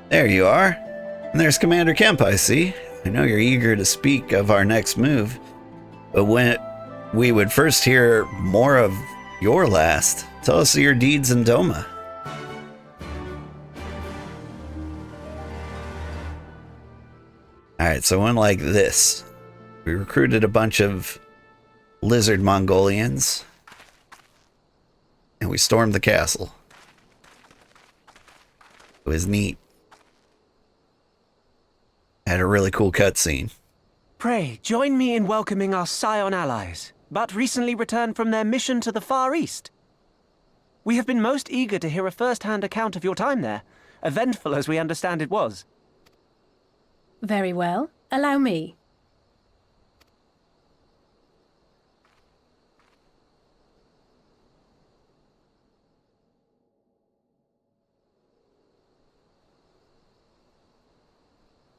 There you are. And there's Commander Kemp, I see. I know you're eager to speak of our next move, but when we would first hear more of your last. Tell us your deeds in Doma. Alright, so one like this. We recruited a bunch of lizard Mongolians, and we stormed the castle. It was neat. Had a really cool cutscene. Pray, join me in welcoming our Scion allies, but recently returned from their mission to the Far East. We have been most eager to hear a first-hand account of your time there, eventful as we understand it was. Very well. Allow me.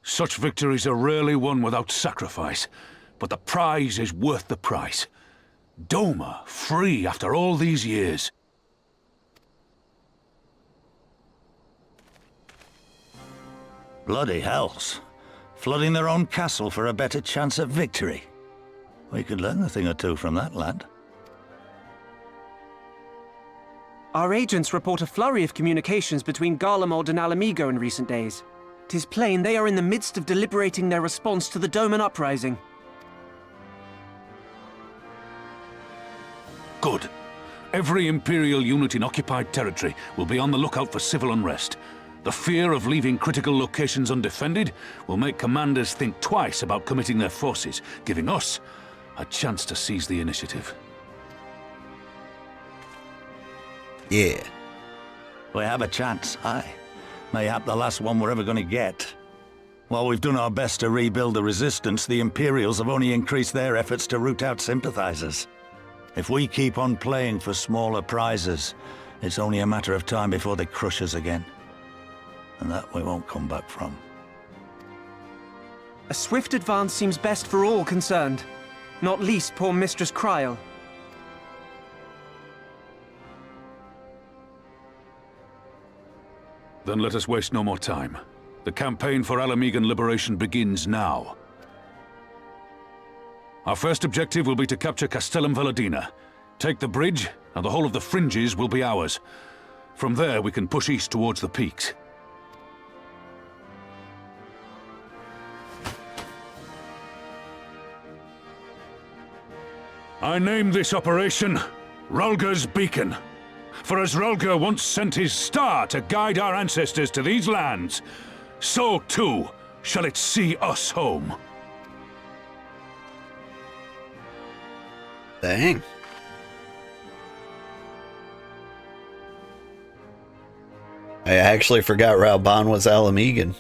Such victories are rarely won without sacrifice, but the prize is worth the price. Doma, free after all these years. Bloody hells. Flooding their own castle for a better chance at victory. We could learn a thing or two from that lad. Our agents report a flurry of communications between Garlemald and Alamigo in recent days. 'Tis plain they are in the midst of deliberating their response to the Doman uprising. Good. Every Imperial unit in occupied territory will be on the lookout for civil unrest. The fear of leaving critical locations undefended will make commanders think twice about committing their forces, giving us a chance to seize the initiative. Yeah. We have a chance, aye. Mayhap the last one we're ever going to get. While we've done our best to rebuild the resistance, the Imperials have only increased their efforts to root out sympathizers. If we keep on playing for smaller prizes, it's only a matter of time before they crush us again. And that we won't come back from. A swift advance seems best for all concerned, not least poor Mistress Krile. Then let us waste no more time. The campaign for Alamigan liberation begins now. Our first objective will be to capture Castellum Veladina. Take the bridge, and the whole of the fringes will be ours. From there, we can push east towards the peaks. I name this operation Rhalgr's Beacon. For as Rhalgr once sent his star to guide our ancestors to these lands, so too shall it see us home. Dang. I actually forgot Ralban was Alamigan.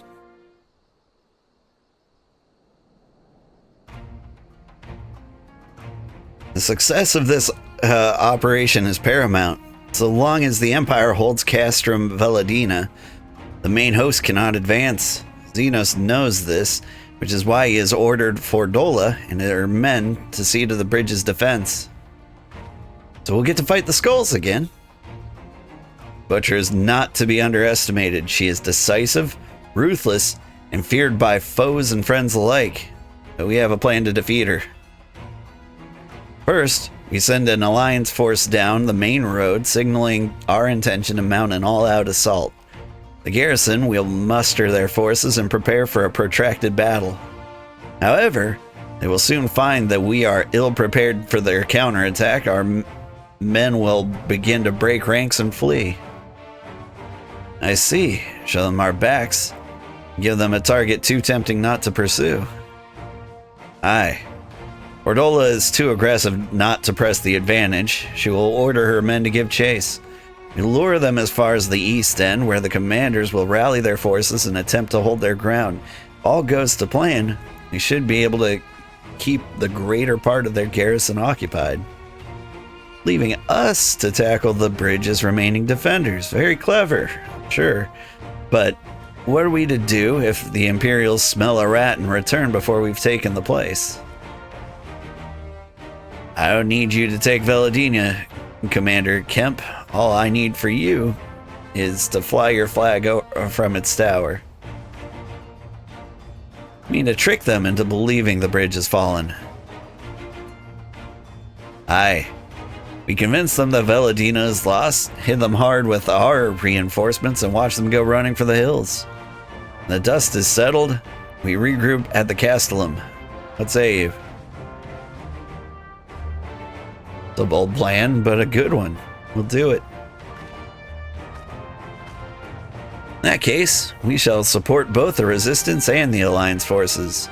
The success of this operation is paramount. So long as the Empire holds Castrum Veladina, the main host cannot advance. Xenos knows this, which is why he has ordered Fordola and their men to see to the bridge's defense. So we'll get to fight the skulls again. Butcher is not to be underestimated. She is decisive, ruthless, and feared by foes and friends alike. But we have a plan to defeat her. First, we send an alliance force down the main road, signaling our intention to mount an all-out assault. The garrison will muster their forces and prepare for a protracted battle. However, they will soon find that we are ill-prepared for their counterattack. Our men will begin to break ranks and flee. I see. Show them our backs. Give them a target too tempting not to pursue. Aye. Fordola is too aggressive not to press the advantage. She will order her men to give chase. We lure them as far as the east end, where the commanders will rally their forces and attempt to hold their ground. If all goes to plan, we should be able to keep the greater part of their garrison occupied, leaving us to tackle the bridge's remaining defenders. Very clever, sure. But what are we to do if the Imperials smell a rat and return before we've taken the place? I don't need you to take Veladina, Commander Kemp. All I need for you is to fly your flag from its tower. I mean to trick them into believing the bridge has fallen. Aye. We convinced them that Veladina is lost, hit them hard with our reinforcements, and watched them go running for the hills. When the dust is settled, we regroup at the Castellum. What say you? It's a bold plan, but a good one. We'll do it. In that case, we shall support both the Resistance and the Alliance forces.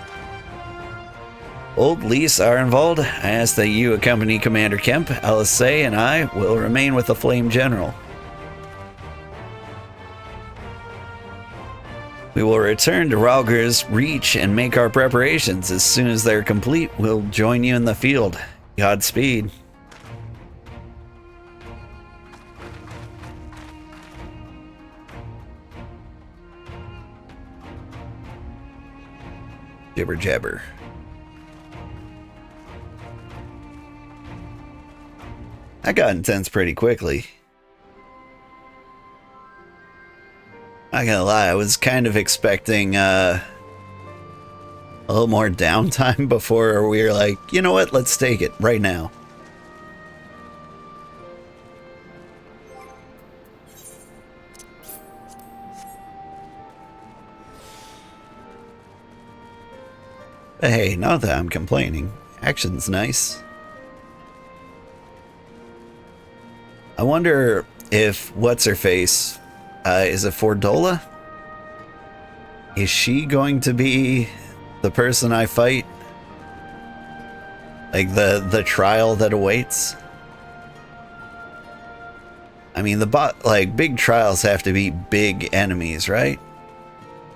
Old Lys are involved. I ask that you accompany Commander Kemp. Alisay and I will remain with the Flame General. We will return to Rhalgr's Reach and make our preparations. As soon as they're complete, we'll join you in the field. Godspeed. Jibber jabber. That got intense pretty quickly. Not gonna lie, I was kind of expecting a little more downtime before we were like, you know what, let's take it right now. But hey, not that I'm complaining. Action's nice. I wonder if what's-her-face, is it Fordola? Is she going to be the person I fight? Like the trial that awaits? I mean, big trials have to be big enemies, right?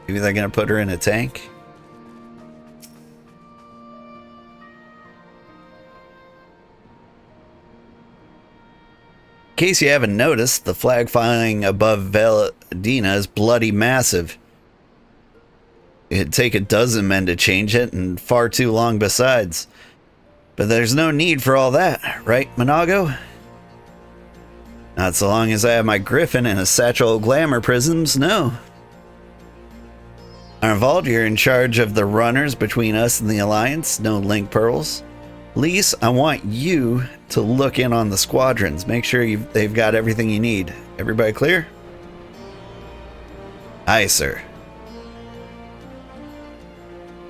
Maybe they're gonna put her in a tank? In case you haven't noticed, the flag flying above Veladina is bloody massive. It'd take a dozen men to change it, and far too long besides. But there's no need for all that, right, Monago? Not so long as I have my griffin and a satchel of glamour prisms, no. Arnvald, you're in charge of the runners between us and the Alliance, no link pearls. Lys, I want you to look in on the squadrons. Make sure they've got everything you need. Everybody clear? Aye, sir.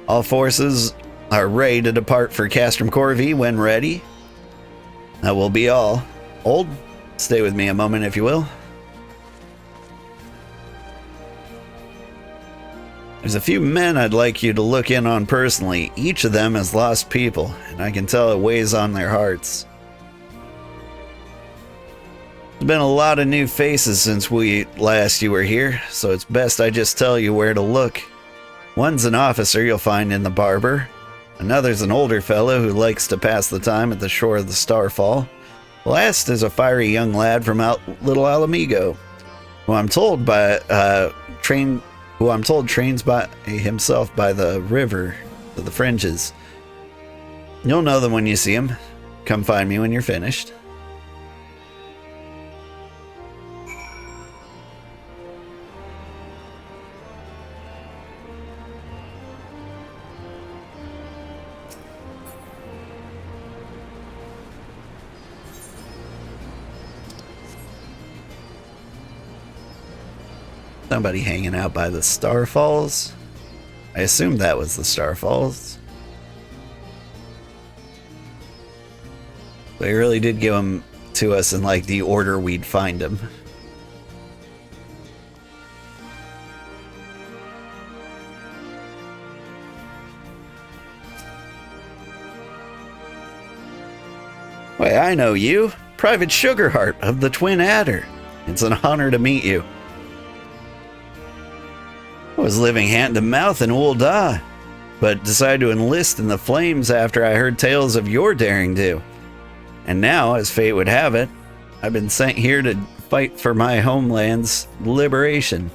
All forces are ready to depart for Castrum Corvi when ready. That will be all. Old, stay with me a moment if you will. There's a few men I'd like you to look in on personally. Each of them has lost people, and I can tell it weighs on their hearts. There's been a lot of new faces since you were here, so it's best I just tell you where to look. One's an officer you'll find in the barber. Another's an older fellow who likes to pass the time at the shore of the Starfall. The last is a fiery young lad from Little Alamigo, who I'm told trains by himself by the river to the fringes. You'll know them when you see them. Come find me when you're finished. Somebody hanging out by the Starfalls. I assumed that was the Starfalls. They really did give them to us in like the order we'd find them. Why, I know you. Private Sugarheart of the Twin Adder. It's an honor to meet you. I was living hand to mouth in Ul'dah, but decided to enlist in the Flames after I heard tales of your daring do. And now, as fate would have it, I've been sent here to fight for my homeland's liberation.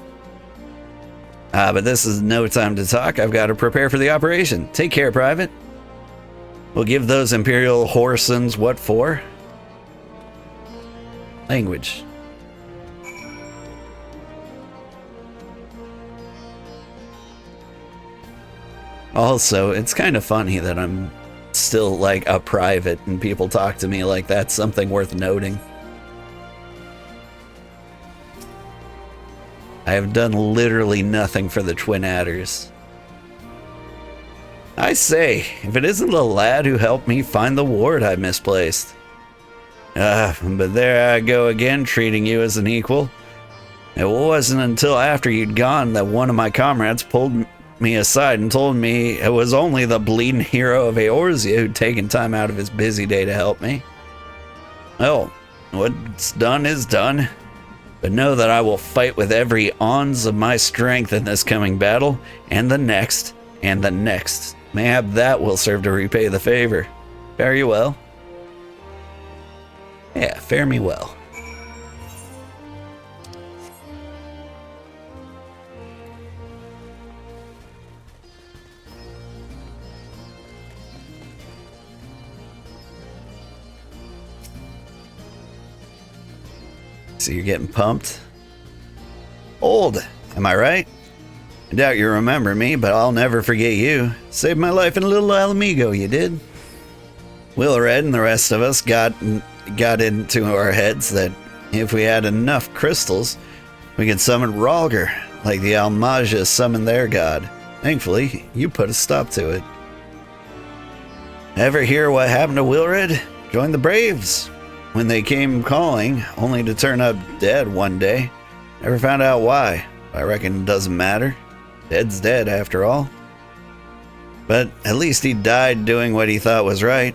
But this is no time to talk. I've got to prepare for the operation. Take care, Private. We'll give those Imperial Horsons what for? Language. Also, it's kind of funny that I'm still like a private and people talk to me like that's something worth noting. I have done literally nothing for the Twin Adders. I say, if it isn't the lad who helped me find the ward I misplaced. But there I go again, treating you as an equal. It wasn't until after you'd gone that one of my comrades pulled me aside and told me it was only the bleeding hero of Eorzea who'd taken time out of his busy day to help me. Well, what's done is done. But know that I will fight with every ounce of my strength in this coming battle, and the next, and the next. Mayhap that will serve to repay the favor. Fare you well. Yeah, fare me well. So you're getting pumped? Old, am I right? I doubt you remember me, but I'll never forget you. Saved my life in Little Alamigo, you did. Wilred and the rest of us got into our heads that if we had enough crystals, we could summon Rhalgr, like the Almaja summoned their god. Thankfully, you put a stop to it. Ever hear what happened to Wilred? Joined the Braves when they came calling, only to turn up dead one day. Never found out why. I reckon it doesn't matter. Dead's dead, after all. But at least he died doing what he thought was right.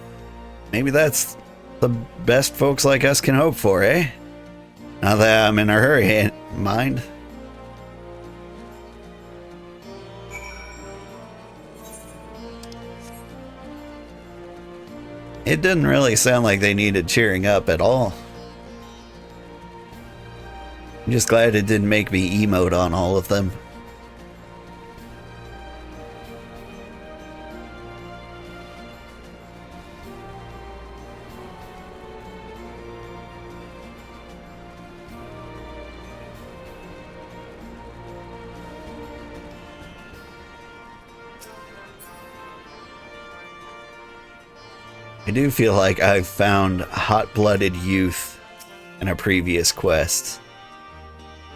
Maybe that's the best folks like us can hope for, eh? Not that I'm in a hurry, mind. It didn't really sound like they needed cheering up at all. I'm just glad it didn't make me emote on all of them. I do feel like I've found hot-blooded youth in a previous quest.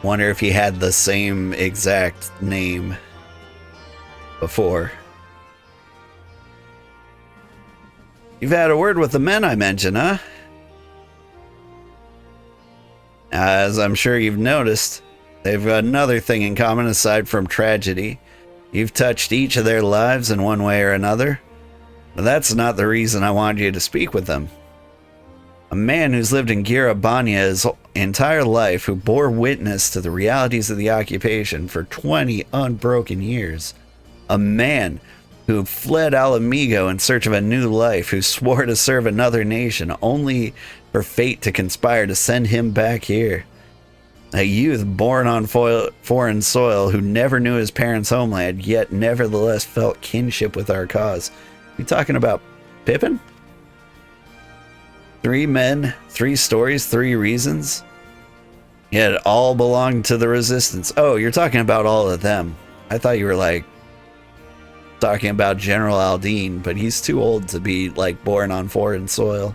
Wonder if he had the same exact name before. You've had a word with the men I mentioned, huh? As I'm sure you've noticed, they've got another thing in common aside from tragedy. You've touched each of their lives in one way or another. But that's not the reason I wanted you to speak with them. A man who's lived in Gyr Abania his entire life, who bore witness to the realities of the occupation for 20 unbroken years. A man who fled Alamigo in search of a new life, who swore to serve another nation, only for fate to conspire to send him back here. A youth born on foreign soil who never knew his parents' homeland, yet nevertheless felt kinship with our cause. You talking about Pippin? 3 men, 3 stories, 3 reasons. Yet all belonged to the Resistance. Oh, you're talking about all of them. I thought you were like talking about General Aldine, but he's too old to be like born on foreign soil.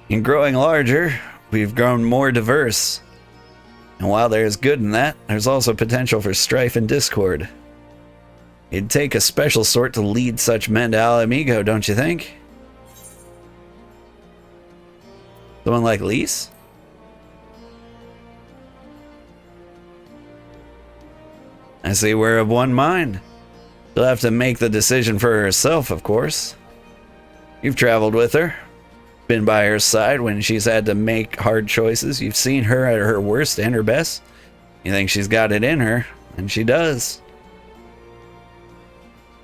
In growing larger, we've grown more diverse. And while there's good in that, there's also potential for strife and discord. It'd take a special sort to lead such men to Alamigo, don't you think? Someone like Lise? I see we're of one mind. She'll have to make the decision for herself, of course. You've traveled with her, been by her side when she's had to make hard choices. You've seen her at her worst and her best. You think she's got it in her, and she does.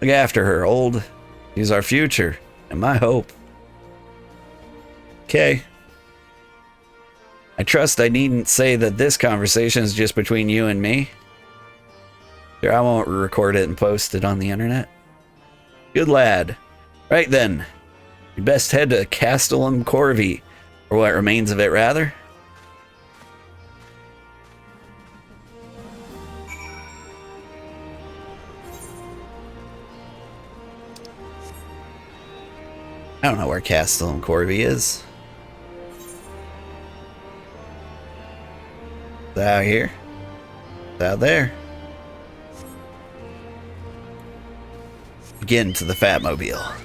Look after her, old. She's our future, and my hope. Okay. I trust I needn't say that this conversation is just between you and me. Sure, I won't record it and post it on the internet. Good lad. Right then. You best head to Castellum Corvi, or what remains of it, rather. I don't know where Castellan Corby is. Is that out here? Is that out there? Get into the Fatmobile.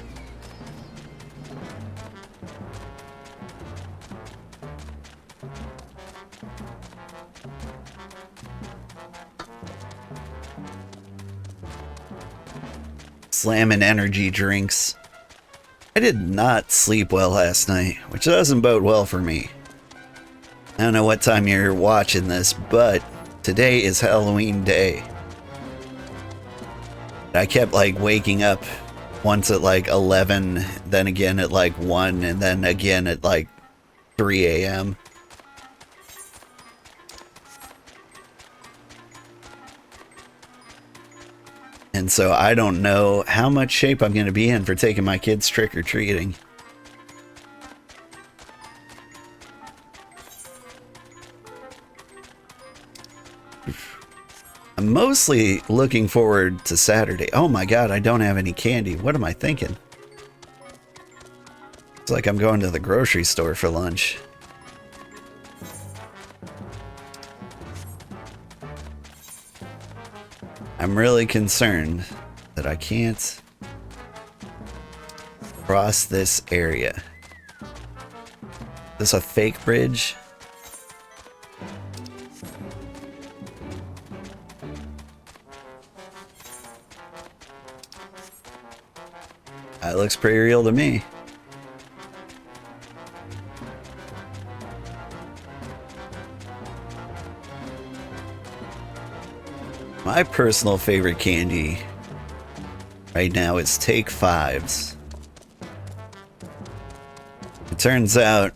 Slamming energy drinks. I did not sleep well last night, which doesn't bode well for me. I don't know what time you're watching this, but today is Halloween day. I kept like waking up once at like 11, then again at like 1, and then again at like 3 a.m. And so I don't know how much shape I'm going to be in for taking my kids trick-or-treating. I'm mostly looking forward to Saturday. Oh my god, I don't have any candy. What am I thinking? It's like I'm going to the grocery store for lunch. I'm really concerned that I can't cross this area. Is this a fake bridge? That looks pretty real to me. My personal favorite candy right now is Take Fives. It turns out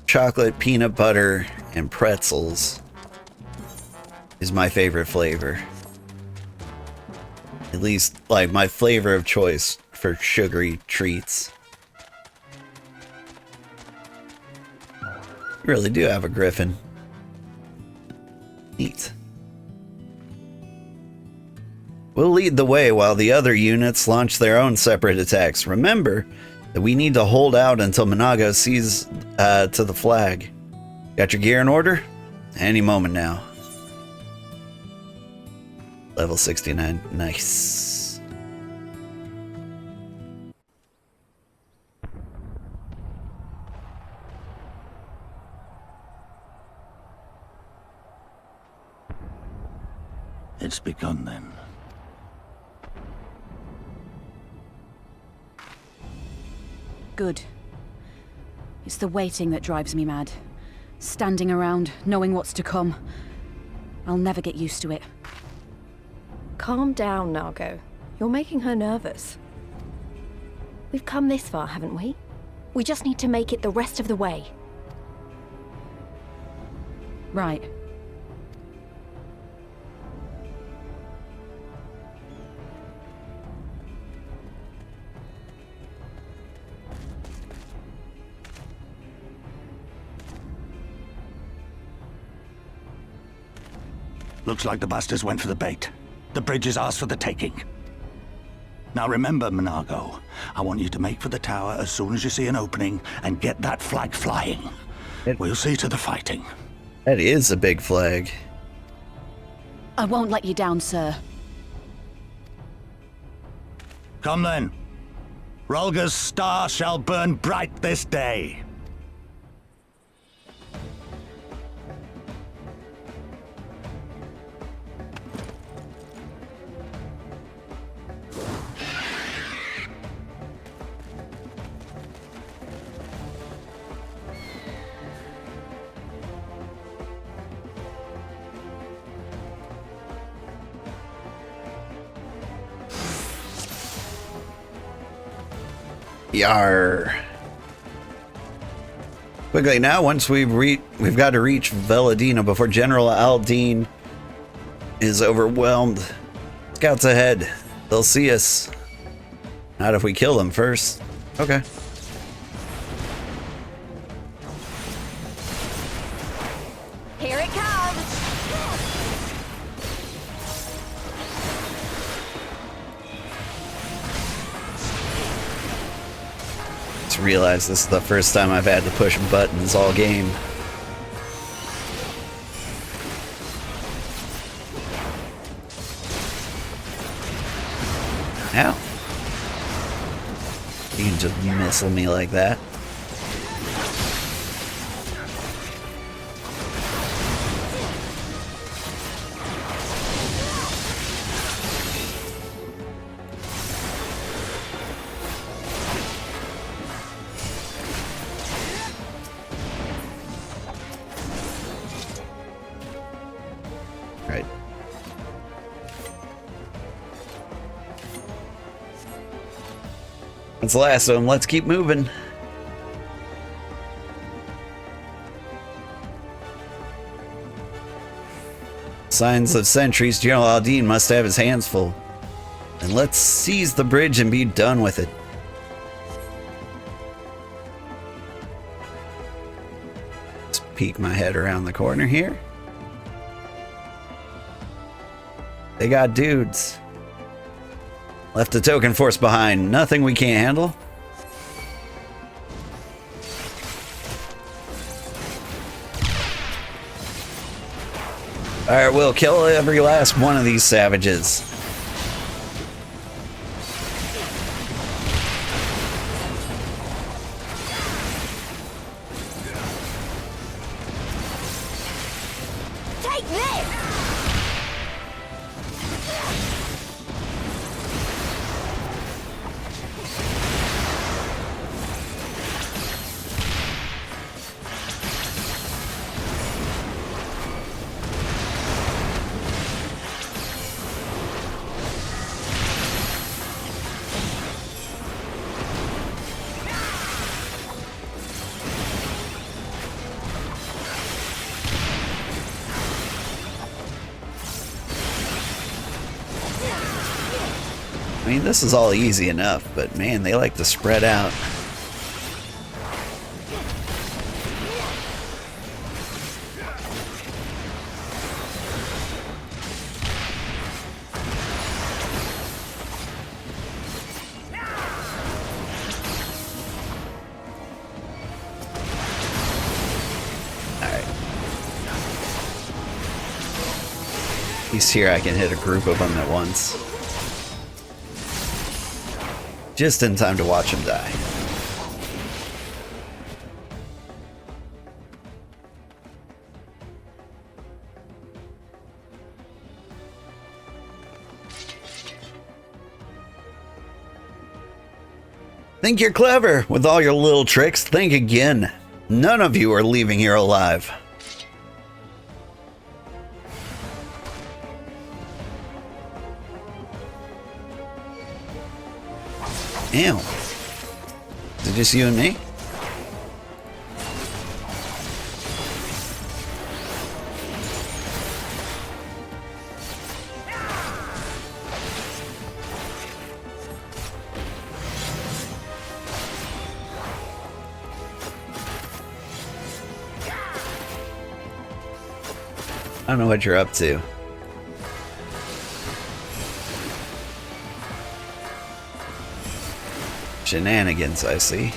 chocolate, peanut butter, and pretzels is my favorite flavor. At least, like, my flavor of choice for sugary treats. You really do have a griffin. Neat. We'll lead the way while the other units launch their own separate attacks. Remember that we need to hold out until Minago sees to the flag. Got your gear in order? Any moment now. Level 69. Nice. It's begun then. Good. It's the waiting that drives me mad. Standing around, knowing what's to come. I'll never get used to it. Calm down, Nago. You're making her nervous. We've come this far, haven't we? We just need to make it the rest of the way. Right. Looks like the bastards went for the bait. The bridge is ours for the taking. Now remember, Minago, I want you to make for the tower as soon as you see an opening and get that flag flying. We'll see to the fighting. That is a big flag. I won't let you down, sir. Come then. Rhalgr's star shall burn bright this day. Yar. Quickly now, once we've got to reach Veladina before General Aldine is overwhelmed. Scouts ahead. They'll see us. Not if we kill them first. Okay. Here it comes! realize this is the first time I've had to push buttons all game. Ow. You can just missile me like that. Right. That's the last of them. Let's keep moving. Signs of sentries. Gyr Abania must have his hands full. And let's seize the bridge and be done with it. Let's peek my head around the corner here. They got dudes. Left a token force behind. Nothing we can't handle. Alright, we'll kill every last one of these savages. Take this! I mean, this is all easy enough, but man, they like to spread out. Alright. At least here I can hit a group of them at once. Just in time to watch him die. Think you're clever with all your little tricks? Think again. None of you are leaving here alive. Ew. Is it just you and me? I don't know what you're up to. Shenanigans, I see.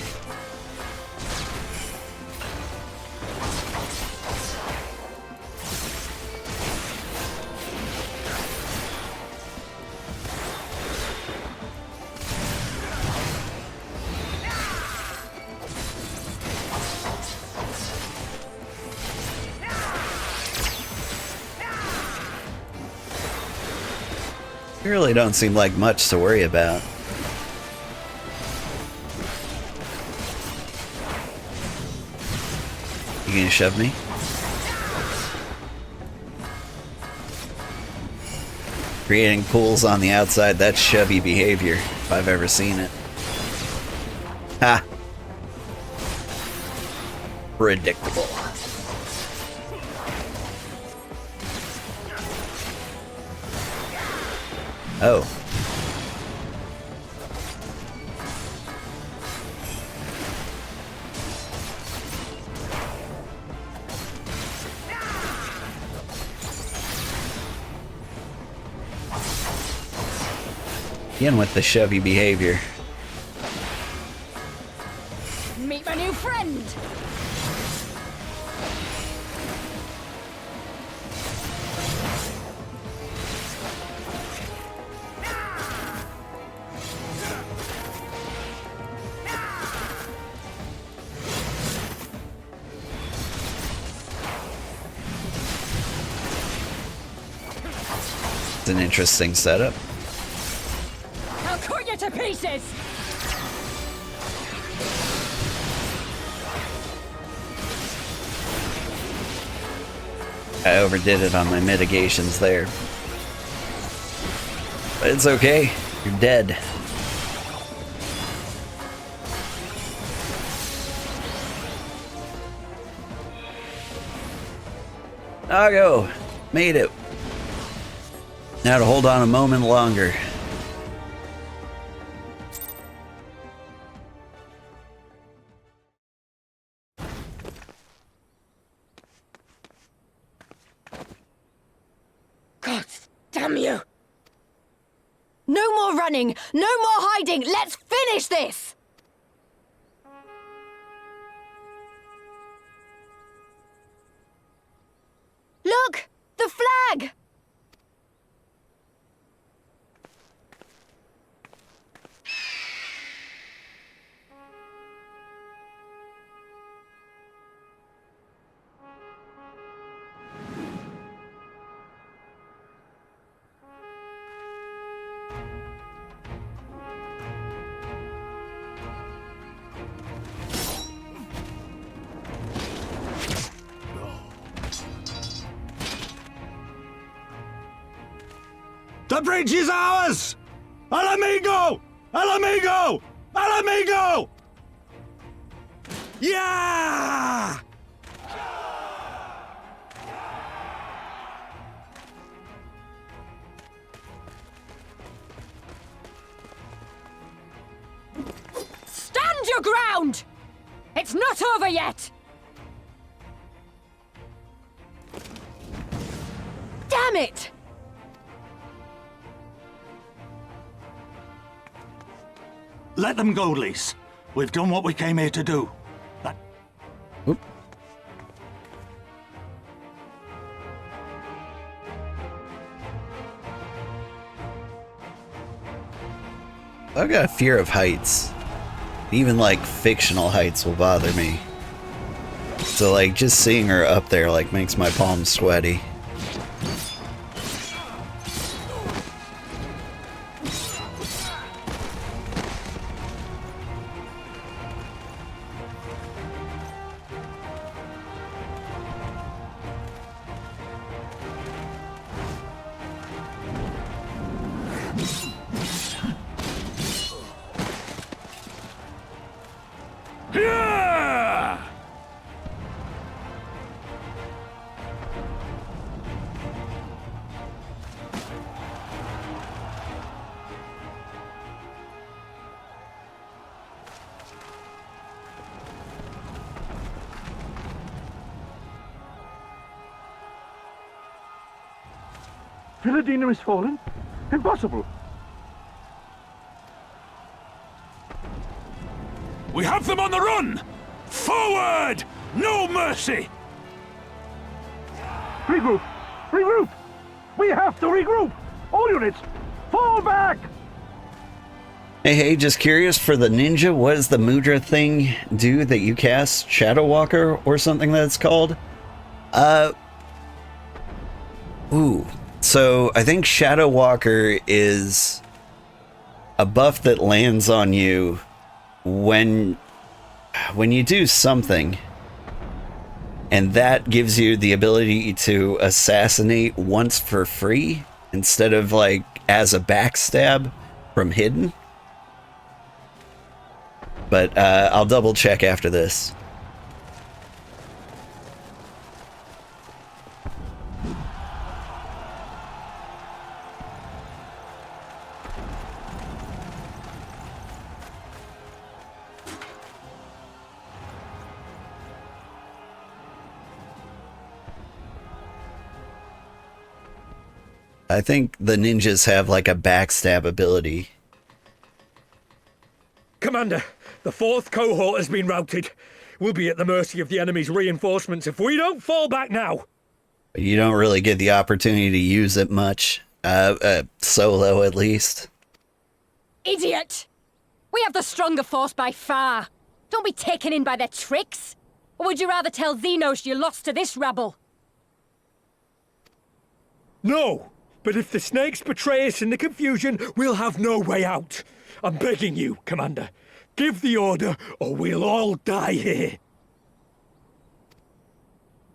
You really don't seem like much to worry about. You gonna shove me? Creating pools on the outside, that's shovey behavior, if I've ever seen it. Ha! Predictable. Oh. Again with the shovey behavior. end! It's an interesting setup. I'll cut you to pieces! I overdid it on my mitigations there. But it's okay. You're dead. Nago! Made it. Now to hold on a moment longer. God damn you! No more running! No more hiding! Let's finish this! Look! The flag! The bridge is ours! Al amigo! Al amigo! Al amigo! Yeah! Stand your ground! It's not over yet! Damn it! Let them go, Lise. We've done what we came here to do. Oop. I've got a fear of heights. Even like fictional heights will bother me. So like just seeing her up there like makes my palms sweaty. Philadina is fallen? Impossible! We have them on the run! Forward! No mercy! Regroup! Regroup! We have to regroup! All units, fall back! Hey, just curious, for the ninja, what does the mudra thing do that you cast? Shadow Walker or something that it's called? Ooh. So, I think Shadow Walker is a buff that lands on you when you do something, and that gives you the ability to assassinate once for free instead of like as a backstab from hidden. But I'll double check after this. I think the ninjas have like a backstab ability. Commander, the 4th cohort has been routed. We'll be at the mercy of the enemy's reinforcements if we don't fall back now. You don't really get the opportunity to use it much. Solo, at least. Idiot! We have the stronger force by far. Don't be taken in by their tricks. Or would you rather tell Xenos you lost to this rabble? No, but if the snakes betray us in the confusion, we'll have no way out. I'm begging you, Commander. Give the order, or we'll all die here.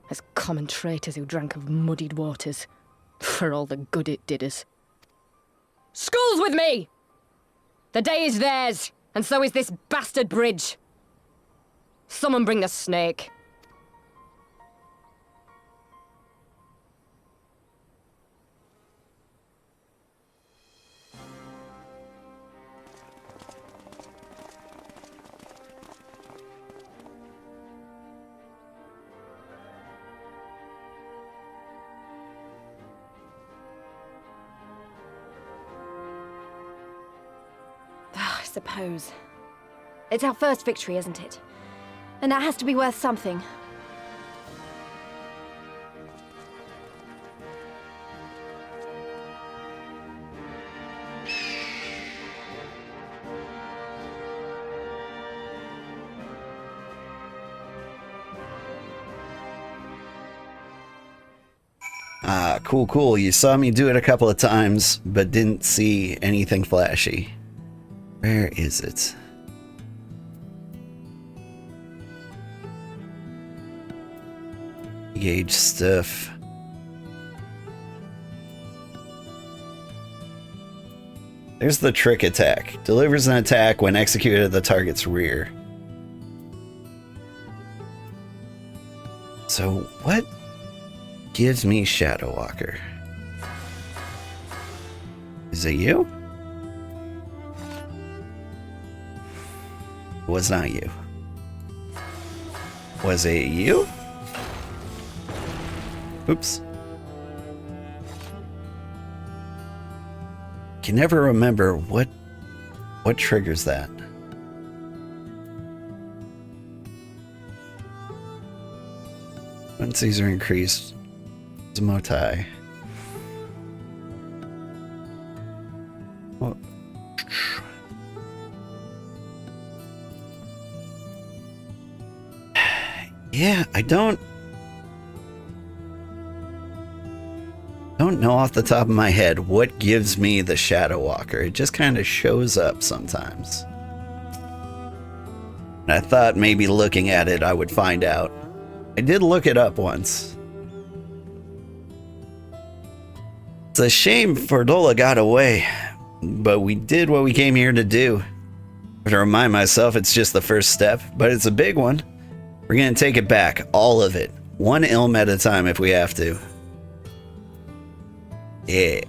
As common traitors who drank of muddied waters, for all the good it did us. Skulls with me! The day is theirs, and so is this bastard bridge. Someone bring the snake. I suppose. It's our first victory, isn't it? And that has to be worth something. Ah, cool. You saw me do it a couple of times, but didn't see anything flashy. Where is it? Gauge stuff. There's the trick attack. Delivers an attack when executed at the target's rear. So what gives me Shadow Walker? Is it you? Was not you. Was it you? Oops. Can never remember what triggers that. Once these are increased, Motai. Well, yeah, I don't know off the top of my head what gives me the Shadow Walker. It just kind of shows up sometimes. And I thought maybe looking at it I would find out. I did look it up once. It's a shame Fordola got away, but we did what we came here to do. I have to remind myself it's just the first step, but it's a big one. We're gonna take it back, all of it. One ilm at a time if we have to. Yeah.